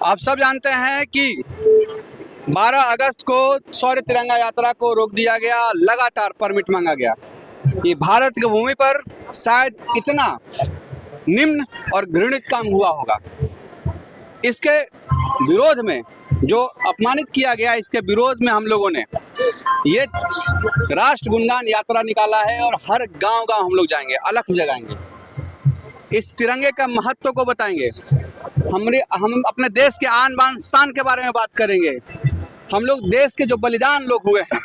आप सब जानते हैं कि 12 अगस्त को शौर्य तिरंगा यात्रा को रोक दिया गया, लगातार परमिट मांगा गया। ये भारत की भूमि पर शायद इतना निम्न और घृणित काम हुआ होगा। इसके विरोध में जो अपमानित किया गया, इसके विरोध में हम लोगों ने ये राष्ट्र गुणगान यात्रा निकाला है और हर गांव-गांव हम लोग जाएंगे, अलख जगाएंगे, इस तिरंगे का महत्व को बताएंगे। हम अपने देश के आन बान शान के बारे में बात करेंगे। हम लोग देश के जो बलिदान लोग हुए हैं,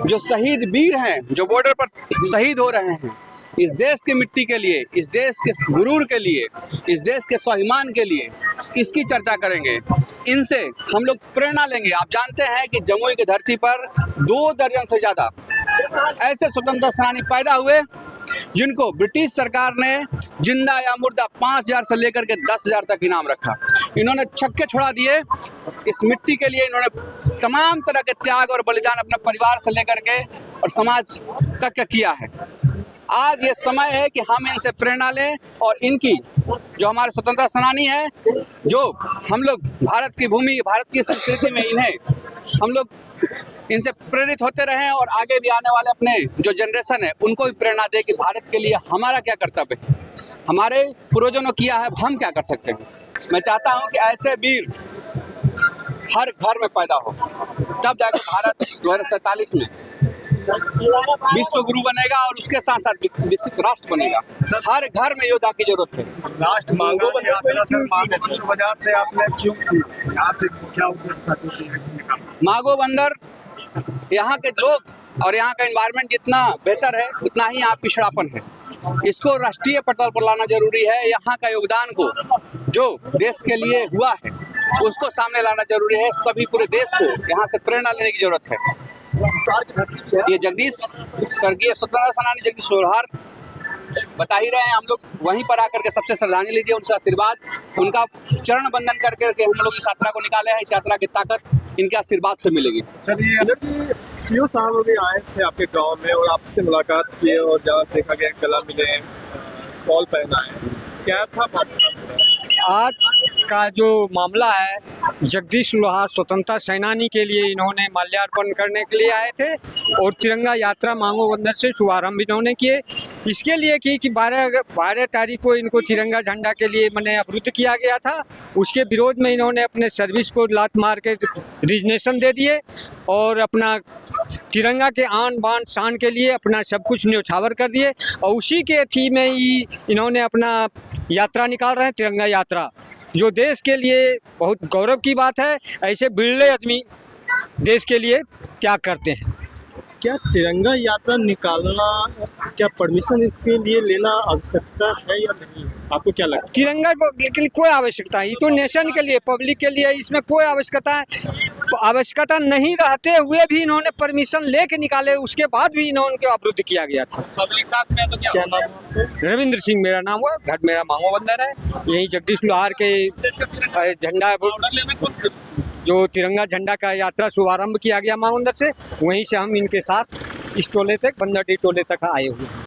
जो शहीद वीर हैं, जो बॉर्डर पर शहीद हो रहे हैं, इस देश की मिट्टी के लिए, इस देश के गुरूर के लिए, इस देश के स्वाभिमान के लिए, इसकी चर्चा करेंगे। इनसे हम लोग प्रेरणा लेंगे। आप जानते हैं कि जमुई की धरती पर 2 दर्जन से ज़्यादा ऐसे स्वतंत्रता सेनानी पैदा हुए जिनको ब्रिटिश सरकार ने जिंदा या मुर्दा 5,000 से लेकर के 10,000 तक इनाम रखा। इन्होंने छक्के छुड़ा दिए। इस मिट्टी के लिए इन्होंने तमाम तरह के त्याग और बलिदान अपने परिवार से लेकर के और समाज तक किया है। आज ये समय है कि हम इनसे प्रेरणा लें और इनकी जो हमारे स्वतंत्रता सेनानी है, जो हम लोग भारत की भूमि, भारत की संस्कृति में इन्हें हम लोग इनसे प्रेरित होते रहें और आगे भी आने वाले अपने जो जनरेशन है उनको भी प्रेरणा दे कि भारत के लिए हमारा क्या कर्तव्य है, हमारे पूर्वजों ने किया है, हम क्या कर सकते हैं। मैं चाहता हूं कि ऐसे वीर हर घर में पैदा हो, तब जाकर भारत 2047 में विश्व गुरु बनेगा और उसके साथ साथ विकसित राष्ट्र बनेगा। हर घर में योद्धा की जरूरत है। राष्ट्र मांगो बाजार से आपने क्यों चुना? यहाँ से क्या उद्देश्य था? मागो बंदर यहाँ के लोग और यहाँ का एनवायरनमेंट जितना बेहतर है, उतना ही यहाँ पिछड़ापन है। इसको राष्ट्रीय पटल पर लाना जरूरी है। यहाँ का योगदान को जो देश के लिए हुआ है उसको सामने लाना जरूरी है। सभी पूरे देश को यहाँ से प्रेरणा लेने की जरूरत है। ये जगदीश, स्वर्गीय स्वतंत्रता सेनानी जगदीश जोरहार बता ही रहे हैं। हम लोग वहीं पर आकर के सबसे श्रद्धांजलि दी, उनसे आशीर्वाद, उनका चरण बंदन करके हम लोग इस यात्रा को निकाले हैं। इस यात्रा की ताकत इनके आशीर्वाद से मिलेगी। सर, ये सीओ साहब भी आए थे आपके गांव में और आपसे मुलाकात किए और जहाँ देखा गया गला मिले, फॉल पहना है, क्या था आज का जो मामला है? जगदीश लोहार स्वतंत्रता सेनानी के लिए इन्होंने माल्यार्पण करने के लिए आए थे और तिरंगा यात्रा मांगो बंदर से शुभारंभ इन्होंने किए। इसके लिए कि 12 तारीख को इनको तिरंगा झंडा के लिए मैंने अवरुद्ध किया गया था। उसके विरोध में इन्होंने अपने सर्विस को लात मार के रिजनेशन दे दिए और अपना तिरंगा के आन बान शान के लिए अपना सब कुछ न्यौछावर कर दिए। और उसी के थी में ही इन्होंने अपना यात्रा निकाल रहे हैं, तिरंगा यात्रा, जो देश के लिए बहुत गौरव की बात है। ऐसे बिरले आदमी देश के लिए त्याग करते हैं। क्या तिरंगा यात्रा निकालना, क्या परमिशन इसके लिए लेना आवश्यकता है या नहीं? आपको क्या लगता है? तिरंगा के लिए कोई आवश्यकता है? ये तो नेशन के लिए, पब्लिक के लिए, इसमें कोई आवश्यकता नहीं रहते हुए भी इन्होंने परमिशन लेके निकाले। उसके बाद भी इन्होंने अवरुद्ध किया गया था। पब्लिक साथ में तो क्या नाम है? रविंद्र सिंह मेरा नाम हुआ, घर मेरा मांगो बंदर है। यही जगदीश लोहार के झंडा, जो तिरंगा झंडा का यात्रा शुभारंभ किया गया मांगो बंदर से, वहीं से हम इनके साथ इस टोले तक, बंदर डी टोले तक आए हुए हैं।